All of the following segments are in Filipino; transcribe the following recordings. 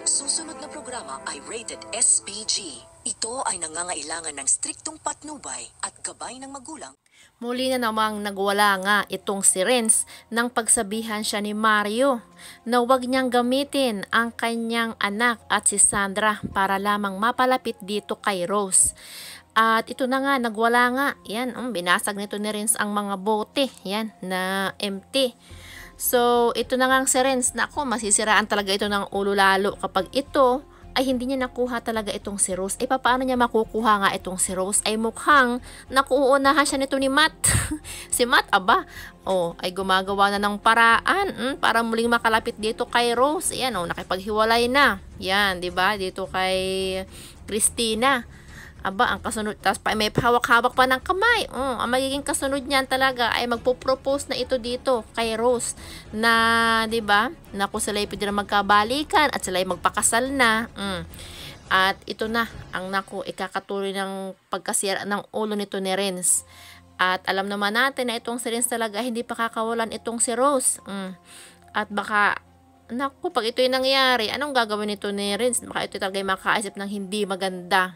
Ang susunod na programa ay rated SPG. Ito ay nangangailangan ng striktong patnubay at gabay ng magulang. Muli na namang nagwala nga itong si Renz nang pagsabihan siya ni Mario na huwag niyang gamitin ang kanyang anak at si Sandra para lamang mapalapit dito kay Rose. At ito na nga, nagwala nga. Yan, binasag nito ni Renz ang mga bote. Yan, na empty. So, ito na nga ang si Renz. Naku, masisiraan talaga ito ng ulo lalo kapag ito ay hindi niya nakuha talaga itong si Rose. Eh, paano niya makukuha nga itong si Rose? Ay mukhang nakuunahan siya nito ni Matt. Si Matt, ay gumagawa na ng paraan para muling makalapit dito kay Rose. Ayan, nakipaghiwalay na. Yan, di ba? Dito kay Christina. Ang kasunod, tapos may hawak-hawak pa ng kamay. Ang magiging kasunod niyan talaga ay magpo-propose na ito dito kay Rose na, 'di ba? Na kung sila ay pwede na magkabalikan at sila ay magpakasal na. At ito na ang ikakatuloy ng pagkasira ng ulo nito ni Renz. At alam naman natin na itong si Renz talaga hindi pa kakawalan itong si Rose. At baka pag ito yung nangyari, anong gagawin nito ni Renz? Baka ito talaga yung makaisip ng hindi maganda.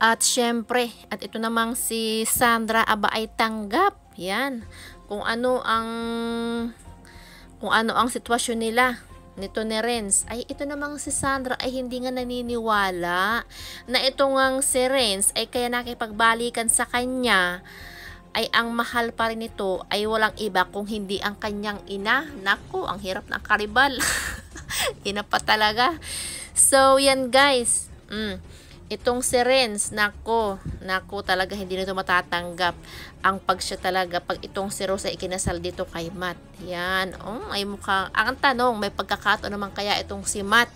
At syempre, at ito namang si Sandra ay tanggap. Yan. Kung ano ang sitwasyon nila nito ni Renz. Ay ito namang si Sandra ay hindi nga naniniwala na ito ngang si Renz ay kaya nakipagbalikan sa kanya ay ang mahal pa rin ito ay walang iba kung hindi ang kanyang ina. Naku, ang hirap ng karibal. Ina pa talaga. So, yan guys. Itong si Renz, nako talaga hindi nito matatanggap ang pag itong si Rose ay ikinasal dito kay Matt. Yan, ay mukhang, ang tanong, may pagkakataon naman kaya itong si Matt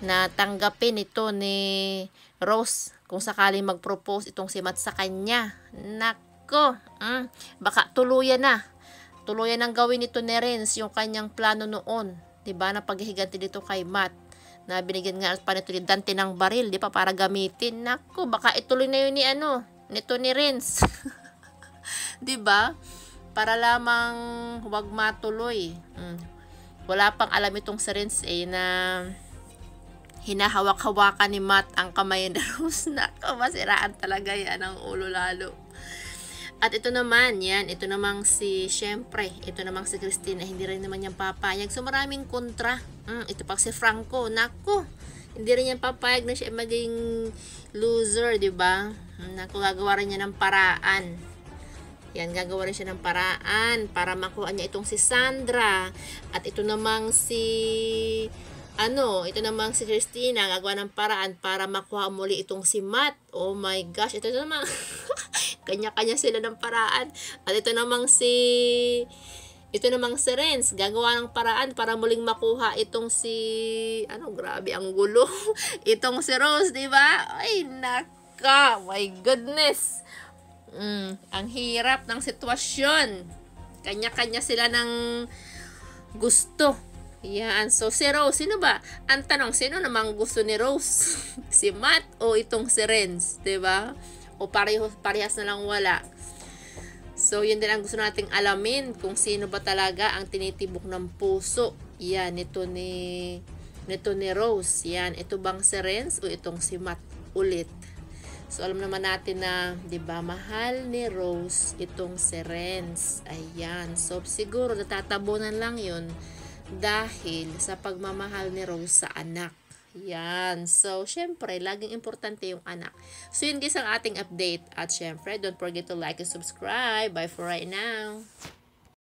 na tanggapin ito ni Rose kung sakaling mag-propose itong si Matt sa kanya. Nako, baka tuluyan ang gawin nito ni Renz yung kanyang plano noon, 'di ba, na paghihiganti dito kay Matt. Na binigyan nga pa nito ni Dante ng baril, di pa, para gamitin. Naku, baka ituloy na yun nito ni Renz. Di ba? Para lamang huwag matuloy. Wala pang alam itong si Renz na hinahawak-hawakan ni Matt ang kamay ni Rose. Naku, masiraan talaga yan ang ulo lalo. At ito namang ito namang si Christina, hindi rin naman niyang papayag. So maraming kontra. Ito pa si Franco, naku, hindi rin niyang papayag na siya maging loser, di ba? Naku, gagawa rin niya ng paraan. Yan, gagawa rin siya ng paraan para makuha niya itong si Sandra. At ito namang si Christina, gagawa ng paraan para makuha muli itong si Matt. Oh my gosh, ito namang kanya-kanya sila ng paraan. At ito namang si Renz, gagawa ng paraan para muling makuha itong si grabe ang gulo. Itong si Rose, di ba? Ay naka, my goodness. Ang hirap ng sitwasyon. Kanya-kanya sila ng gusto. Yan. So, si Rose, sino ba? Ang tanong, sino namang gusto ni Rose? Si Matt o itong si Renz? Diba? O parehas na lang wala. So, yun din ang gusto nating alamin. Kung sino ba talaga ang tinitibok ng puso. Yan. Ito ni Rose. Yan. Ito bang si Renz o itong si Matt ulit? So, alam naman natin na, diba, mahal ni Rose itong si Renz. Ayan. So, siguro natatabunan lang yun dahil sa pagmamahal ni Rose sa anak. Yan. So, syempre, laging importante yung anak. So, yun guys ang ating update. At syempre, don't forget to like and subscribe. Bye for right now.